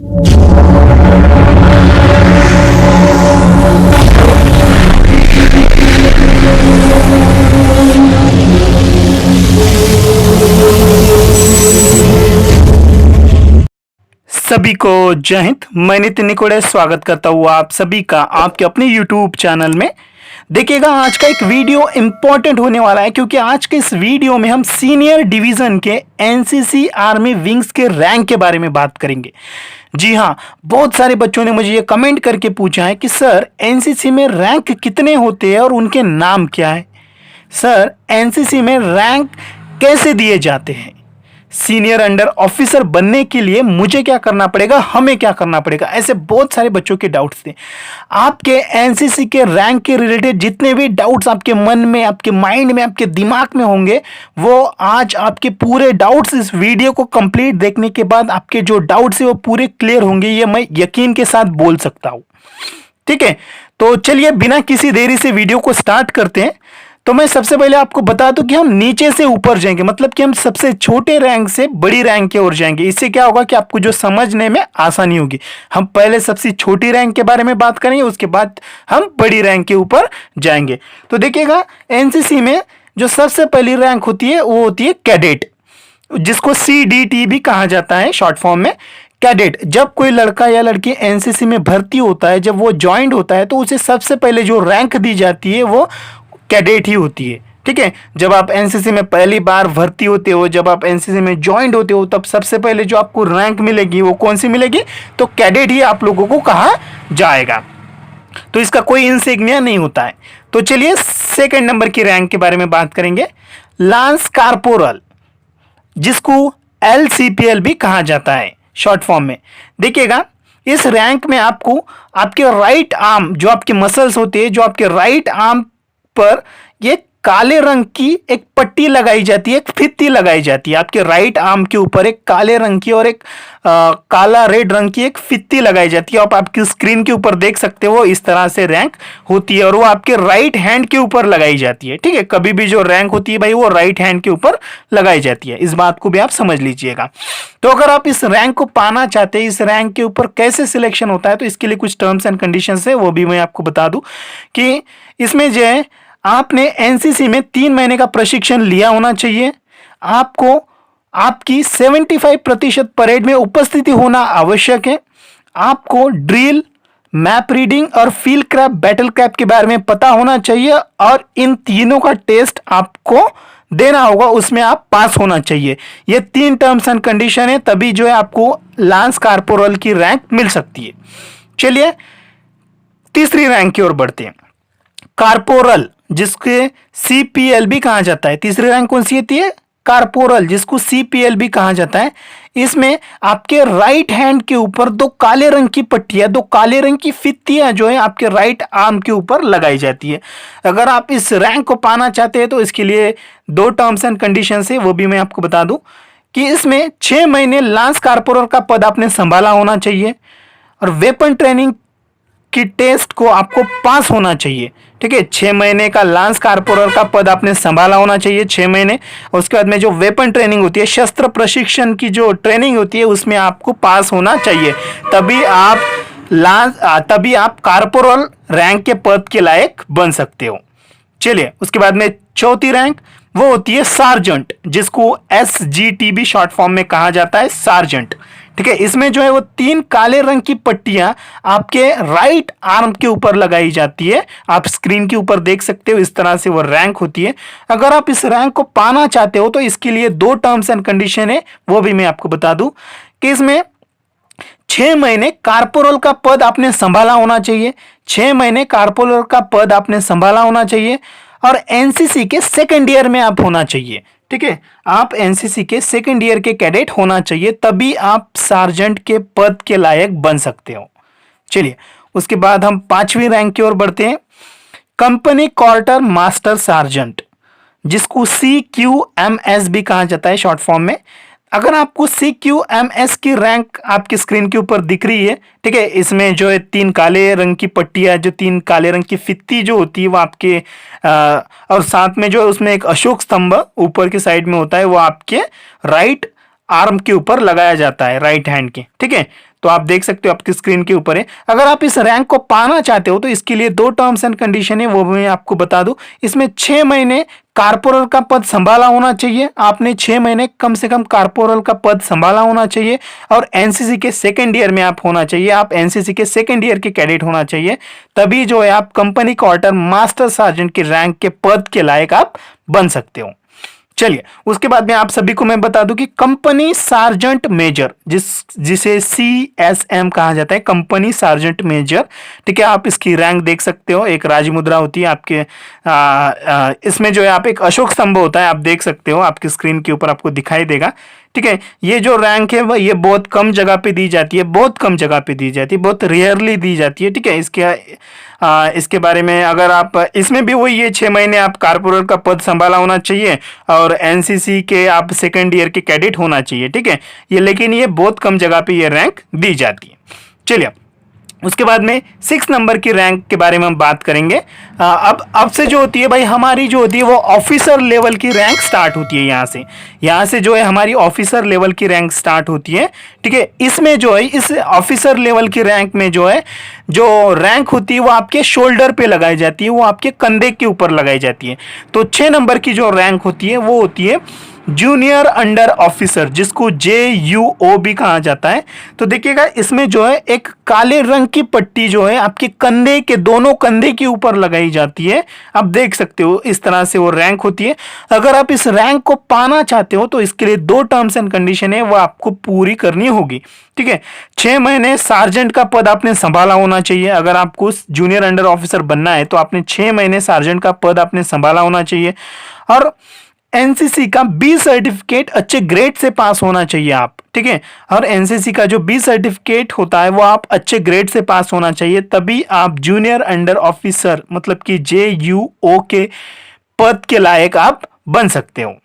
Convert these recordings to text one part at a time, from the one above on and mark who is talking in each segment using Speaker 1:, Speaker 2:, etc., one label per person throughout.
Speaker 1: सभी को जय हिंद। मैं नितिन निकोड़े स्वागत करता हूँ आप सभी का आपके अपने YouTube चैनल में। देखिएगा, आज का एक वीडियो इंपॉर्टेंट होने वाला है क्योंकि आज के इस वीडियो में हम सीनियर डिवीजन के एनसीसी आर्मी विंग्स के रैंक के बारे में बात करेंगे। जी हाँ, बहुत सारे बच्चों ने मुझे ये कमेंट करके पूछा है कि सर एनसीसी में रैंक कितने होते हैं और उनके नाम क्या है। सर एनसीसी में रैंक कैसे दिए जाते हैं, सीनियर अंडर ऑफिसर बनने के लिए मुझे क्या करना पड़ेगा, हमें क्या करना पड़ेगा, ऐसे बहुत सारे बच्चों के डाउट्स थे। आपके एनसीसी के रैंक के रिलेटेड जितने भी डाउट्स आपके मन में, आपके माइंड में, आपके दिमाग में होंगे, वो आज आपके पूरे डाउट्स इस वीडियो को कंप्लीट देखने के बाद आपके जो डाउट्स है वो पूरे क्लियर होंगे, ये मैं यकीन के साथ बोल सकता हूँ। ठीक है, तो चलिए बिना किसी देरी से वीडियो को स्टार्ट करते हैं। तो मैं सबसे पहले आपको बता दूं कि हम नीचे से ऊपर जाएंगे, मतलब कि हम सबसे छोटे रैंक से बड़ी रैंक की ओर जाएंगे। इससे क्या होगा कि आपको जो समझने में आसानी होगी। हम पहले सबसे छोटी रैंक के बारे में बात करेंगे, उसके बाद हम बड़ी रैंक के ऊपर जाएंगे। तो देखिएगा, एनसीसी में जो सबसे पहली रैंक होती है वो होती है कैडेट, जिसको CDT भी कहा जाता है शॉर्ट फॉर्म में। कैडेट, जब कोई लड़का या लड़की एनसीसी में भर्ती होता है, जब वो ज्वाइंट होता है, तो उसे सबसे पहले जो रैंक दी जाती है वो कैडेट ही होती है। ठीक है, जब आप एनसीसी में पहली बार भर्ती होते हो, जब आप एनसीसी में ज्वाइंट होते हो, तब सबसे पहले जो आपको रैंक मिलेगी वो कौन सी मिलेगी, तो कैडेट ही आप लोगों को कहा जाएगा। तो इसका कोई इंसिग्निया नहीं होता है। तो चलिए सेकंड नंबर की रैंक के बारे में बात करेंगे, लांस कार्पोरल, जिसको LCPL भी कहा जाता है शॉर्ट फॉर्म में। देखिएगा, इस रैंक में आपको आपके राइट आर्म, जो आपके मसल्स होते हैं, जो आपके राइट आर्म पर ये काले रंग की एक पट्टी लगाई जाती है, एक फित्ती लगाई जाती है। आपके राइट आर्म के ऊपर एक काले रंग की और एक काला रेड रंग की एक फित्ती लगाई जाती है। आप आपकी स्क्रीन के ऊपर देख सकते हो, इस तरह से रैंक होती है और वो आपके राइट हैंड के ऊपर लगाई जाती है। ठीक है, कभी भी जो रैंक होती है भाई, वो राइट हैंड के ऊपर लगाई जाती है। इस बात को भी आप समझ लीजिएगा। तो अगर आप इस रैंक को पाना चाहते हैं, इस रैंक के ऊपर कैसे सिलेक्शन होता है, तो इसके लिए कुछ टर्म्स एंड कंडीशंस है, वो भी मैं आपको बता दूं कि इसमें जो है आपने एनसीसी में 3 महीने का प्रशिक्षण लिया होना चाहिए। आपको आपकी 75% परेड में उपस्थिति होना आवश्यक है। आपको ड्रिल, मैप रीडिंग और फील्ड क्रैप, बैटल क्रैप के बारे में पता होना चाहिए और इन तीनों का टेस्ट आपको देना होगा, उसमें आप पास होना चाहिए। ये 3 टर्म्स एंड कंडीशन है, तभी जो है आपको लांस कार्पोरल की रैंक मिल सकती है। चलिए तीसरी रैंक की ओर बढ़ते हैं, कार्पोरल, जिसके CPL भी कहा जाता है। तीसरी रैंक कौन सी होती है, कार्पोरल, जिसको CPL भी कहा जाता है। इसमें आपके राइट हैंड के ऊपर 2 काले रंग की पट्टियां, 2 काले रंग की फित्तियां जो है आपके राइट आर्म के ऊपर लगाई जाती है। अगर आप इस रैंक को पाना चाहते हैं तो इसके लिए 2 टर्म्स एंड कंडीशंस है, वो भी मैं आपको बता दूं कि इसमें 6 महीने लांस कार्पोरल का पद आपने संभाला होना चाहिए और वेपन ट्रेनिंग की टेस्ट को आपको पास होना चाहिए। ठीक है, 6 महीने का लांस कार्पोरल का पद आपने संभाला होना चाहिए, 6 महीने। और उसके बाद में जो वेपन ट्रेनिंग होती है, शस्त्र प्रशिक्षण की जो ट्रेनिंग होती है, उसमें आपको पास होना चाहिए, तभी आप कार्पोरल रैंक के पद के लायक बन सकते हो। चलिए उसके बाद में चौथी रैंक वो होती है सार्जेंट, जिसको SGT भी शॉर्ट फॉर्म में कहा जाता है, सार्जेंट। ठीक है, इसमें जो है वो 3 काले रंग की पट्टियां आपके राइट आर्म के ऊपर लगाई जाती है। आप स्क्रीन के ऊपर देख सकते हो, इस तरह से वो रैंक होती है। अगर आप इस रैंक को पाना चाहते हो तो इसके लिए 2 टर्म्स एंड कंडीशन है, वो भी मैं आपको बता दूं कि इसमें 6 महीने कार्पोरल का पद आपने संभाला होना चाहिए, 6 महीने कार्पोरल का पद आपने संभाला होना चाहिए और एनसीसी के सेकेंड ईयर में आप होना चाहिए। ठीक है, आप एनसीसी के सेकेंड ईयर के कैडेट होना चाहिए, तभी आप सार्जेंट के पद के लायक बन सकते हो। चलिए उसके बाद हम 5वीं रैंक की ओर बढ़ते हैं, कंपनी क्वार्टर मास्टर सार्जेंट, जिसको CQMS भी कहा जाता है शॉर्ट फॉर्म में। अगर आपको CQMS की रैंक आपकी स्क्रीन के ऊपर दिख रही है, ठीक है, इसमें जो है 3 काले रंग की पट्टियां, जो 3 काले रंग की फित्ती जो होती है वो आपके और साथ में जो है उसमें एक अशोक स्तंभ ऊपर की साइड में होता है, वो आपके राइट आर्म के ऊपर लगाया जाता है, राइट हैंड के, ठीक है। तो आप देख सकते हो आपकी स्क्रीन के ऊपर है। अगर आप इस रैंक को पाना चाहते हो तो इसके लिए 2 टर्म्स एंड कंडीशन है, वो मैं आपको बता दूं। इसमें 6 महीने कारपोरल का पद संभाला होना चाहिए, आपने 6 महीने कम से कम कारपोरल का पद संभाला होना चाहिए, और एनसीसी के सेकेंड ईयर में आप होना चाहिए, आप एनसीसी के सेकेंड ईयर के कैडेट होना चाहिए, तभी जो है आप कंपनी क्वार्टर मास्टर सार्जेंट के रैंक के पद के लायक आप बन सकते हो। चलिए, उसके बाद में आप सभी को मैं बता दूं कि कंपनी सार्जेंट मेजर, जिसे CSM कहा जाता है, कंपनी सार्जेंट मेजर, ठीक है। आप इसकी रैंक देख सकते हो, एक राजमुद्रा होती है आपके, इसमें जो है आप एक अशोक स्तंभ होता है, आप देख सकते हो आपकी स्क्रीन के ऊपर आपको दिखाई देगा, ठीक है। ये जो रैंक है वह ये बहुत कम जगह पे दी जाती है, बहुत कम जगह पे दी जाती है, बहुत रेयरली दी जाती है, ठीक है। इसके बारे में अगर आप, इसमें भी वही ये 6 महीने आप कारपोरल का पद संभाला होना चाहिए और एनसीसी के आप सेकेंड ईयर के कैडेट होना चाहिए, ठीक है। ये लेकिन ये बहुत कम जगह पे ये रैंक दी जाती है। चलिए, उसके बाद में 6 नंबर की रैंक के बारे में हम बात करेंगे। अब से जो होती है भाई, हमारी जो होती है वो ऑफिसर लेवल की रैंक स्टार्ट होती है। यहाँ से जो है हमारी ऑफिसर लेवल की रैंक स्टार्ट होती है, ठीक है। इसमें जो है इस ऑफिसर लेवल की रैंक में जो है जो रैंक होती है वो आपके शोल्डर पे लगाई जाती है, वो आपके कंधे के ऊपर लगाई जाती है। तो 6 नंबर की जो रैंक होती है वो होती है जूनियर अंडर ऑफिसर, जिसको JUO भी कहा जाता है। तो देखिएगा इसमें जो है एक काले रंग की पट्टी जो है आपके कंधे के, दोनों कंधे के ऊपर लगाई जाती है। आप देख सकते हो इस तरह से वो रैंक होती है। अगर आप इस रैंक को पाना चाहते हो तो इसके लिए 2 टर्म्स एंड कंडीशन है, वो आपको पूरी करनी होगी, ठीक है। 6 महीने सार्जेंट का पद आपने संभाला होना चाहिए। अगर आपको जूनियर अंडर ऑफिसर बनना है तो आपने 6 महीने सार्जेंट का पद आपने संभाला होना चाहिए, और एनसीसी का बी सर्टिफिकेट अच्छे ग्रेड से पास होना चाहिए आप, ठीक है। और एनसीसी का जो बी सर्टिफिकेट होता है वो आप अच्छे ग्रेड से पास होना चाहिए, तभी आप जूनियर अंडर ऑफिसर मतलब कि JUO के पद के लायक आप बन सकते हो।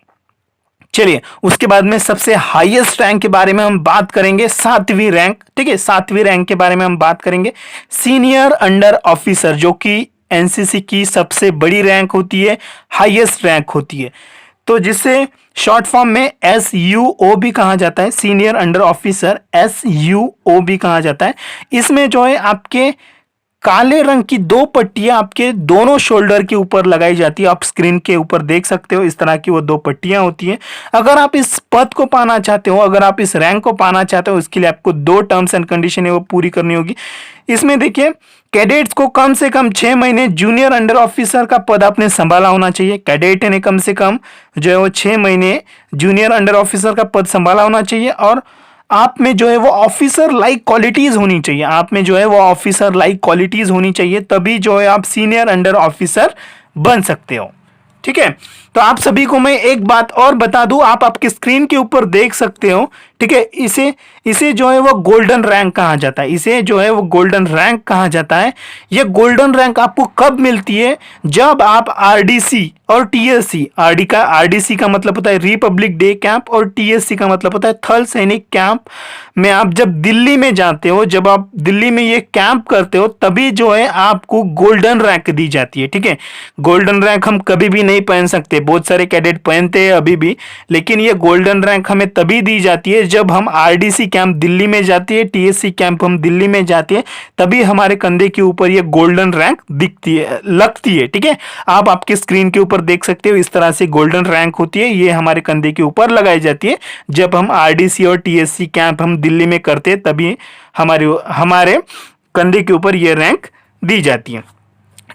Speaker 1: चलिए, उसके बाद में सबसे हाईएस्ट रैंक के बारे में हम बात करेंगे, 7वीं रैंक, ठीक है। 7वीं रैंक के बारे में हम बात करेंगे, सीनियर अंडर ऑफिसर, जो कि एनसीसी की सबसे बड़ी रैंक होती है, हाईएस्ट रैंक होती है। तो जिसे शॉर्ट फॉर्म में SUO भी कहा जाता है, सीनियर अंडर ऑफिसर, SUO भी कहा जाता है। इसमें जो है आपके काले रंग की 2 पट्टियां आपके दोनों शोल्डर के ऊपर लगाई जाती है। आप स्क्रीन के ऊपर देख सकते हो इस तरह की वो 2 पट्टियां होती हैं। अगर आप इस पद को पाना चाहते हो, अगर आप इस रैंक को पाना चाहते हो, इसके लिए आपको 2 टर्म्स एंड कंडीशन है वो पूरी करनी होगी। इसमें देखिए, कैडेट्स को कम से कम 6 महीने जूनियर अंडर ऑफिसर का पद आपने संभाला होना चाहिए। कैडेट ने कम से कम जो है वो 6 महीने जूनियर अंडर ऑफिसर का पद संभाला होना चाहिए, और आप में जो है वो ऑफिसर लाइक क्वालिटीज होनी चाहिए। आप में जो है वो ऑफिसर लाइक क्वालिटीज होनी चाहिए, तभी जो है आप सीनियर अंडर ऑफिसर बन सकते हो, ठीक है। तो आप सभी को मैं एक बात और बता दूं, आप आपके स्क्रीन के ऊपर देख सकते हो, ठीक है। इसे जो है वो गोल्डन रैंक कहा जाता है, इसे जो है वो गोल्डन रैंक कहा जाता है। ये गोल्डन रैंक आपको कब मिलती है? जब आप RDC और TSC, RDC का मतलब होता है रिपब्लिक डे कैंप, और TSC का मतलब होता है थल सैनिक कैंप में आप जब दिल्ली में जाते हो, जब आप दिल्ली में ये कैंप करते हो, तभी जो है आपको गोल्डन रैंक दी जाती है, ठीक है। गोल्डन रैंक हम कभी भी नहीं पहन सकते, बहुत सारे कैडेट पहनते हैं अभी भी, लेकिन ये गोल्डन रैंक हमें तभी दी जाती है जब हम RDC कैंप दिल्ली में जाती है, TSC कैंप हम दिल्ली में जाते हैं, तभी हमारे कंधे के ऊपर ये गोल्डन रैंक दिखती है, लगती है, ठीक है। आप आपके स्क्रीन के ऊपर देख सकते हो इस तरह से गोल्डन रैंक होती है, ये हमारे कंधे के ऊपर लगाई जाती है जब हम RDC और TSC कैंप हम दिल्ली में करते हैं, तभी हमारे कंधे के ऊपर ये रैंक दी जाती है,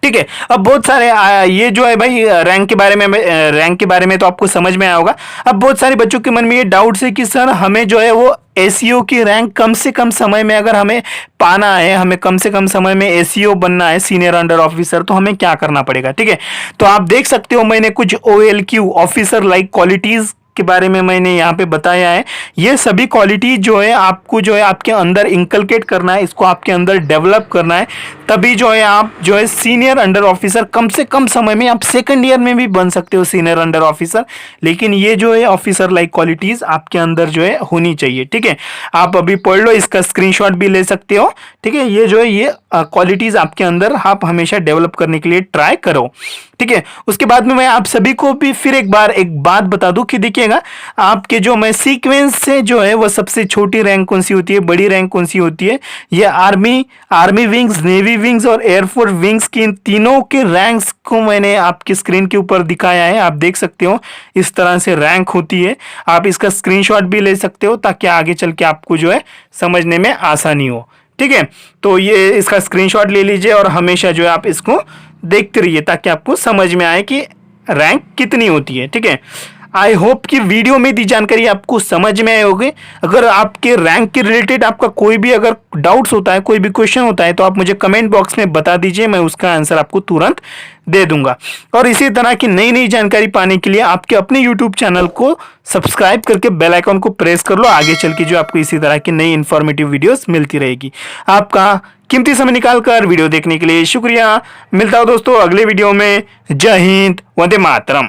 Speaker 1: ठीक है। अब बहुत सारे ये जो है भाई रैंक के बारे में तो आपको समझ में आया होगा। अब बहुत सारे बच्चों के मन में ये डाउट्स है कि सर हमें जो है वो SEO की रैंक कम से कम समय में अगर हमें पाना है, हमें कम से कम समय में SEO बनना है, सीनियर अंडर ऑफिसर, तो हमें क्या करना पड़ेगा, ठीक है। तो आप देख सकते हो मैंने कुछ OLQ, ऑफिसर लाइक क्वालिटीज के बारे में मैंने यहाँ पे बताया है। ये सभी क्वालिटी जो है आपको जो है आपके अंदर इंकलकेट करना है, इसको आपके अंदर डेवलप करना है, तभी जो है आप जो है सीनियर अंडर ऑफिसर कम से कम समय में, आप सेकंड ईयर में भी बन सकते हो सीनियर अंडर ऑफिसर, लेकिन ये जो है ऑफिसर लाइक क्वालिटीज आपके अंदर जो है होनी चाहिए, ठीक है। आप अभी पढ़ लो, इसका स्क्रीनशॉट भी ले सकते हो, ठीक है। ये जो है ये क्वालिटीज आपके अंदर आप हमेशा डेवलप करने के लिए ट्राई करो, ठीक है। उसके बाद में मैं आप सभी को भी फिर एक बात बता दूं कि देखिए देखिएगा आपके जो मैं सीक्वेंस से जो है वो सबसे छोटी रैंक कौन सी होती है, बड़ी रैंक कौन सी होती है, ये आर्मी विंग्स, नेवी विंग्स और एयरफोर्स विंग्स की इन तीनों के रैंक्स को मैंने आपकी स्क्रीन के ऊपर दिखाया है। आप देख सकते हो इस तरह से रैंक होती है। आप इसका स्क्रीनशॉट भी ले सकते हो ताकि आगे चल के आपको जो है समझने में आसानी हो। ठीक है, तो ये इसका स्क्रीनशॉट ले लीजिए और हमेशा जो है आप इसको देखते रहिए ताकि आपको समझ में आए कि रैंक कितनी होती है। ठीक है, आई होप कि वीडियो में दी जानकारी आपको समझ में आए होगी। अगर आपके रैंक के रिलेटेड आपका कोई भी अगर डाउट्स होता है, कोई भी क्वेश्चन होता है, तो आप मुझे कमेंट बॉक्स में बता दीजिए, मैं उसका आंसर आपको तुरंत दे दूंगा। और इसी तरह की नई नई जानकारी पाने के लिए आपके अपने यूट्यूब चैनल को सब्सक्राइब करके बेल आइकन को प्रेस कर लो। आगे चल के जो आपको इसी तरह की नई इंफॉर्मेटिव वीडियोस मिलती रहेगी। आपका कीमती समय निकालकर वीडियो देखने के लिए शुक्रिया। मिलता हूं दोस्तों अगले वीडियो में। जय हिंद, वंदे मातरम।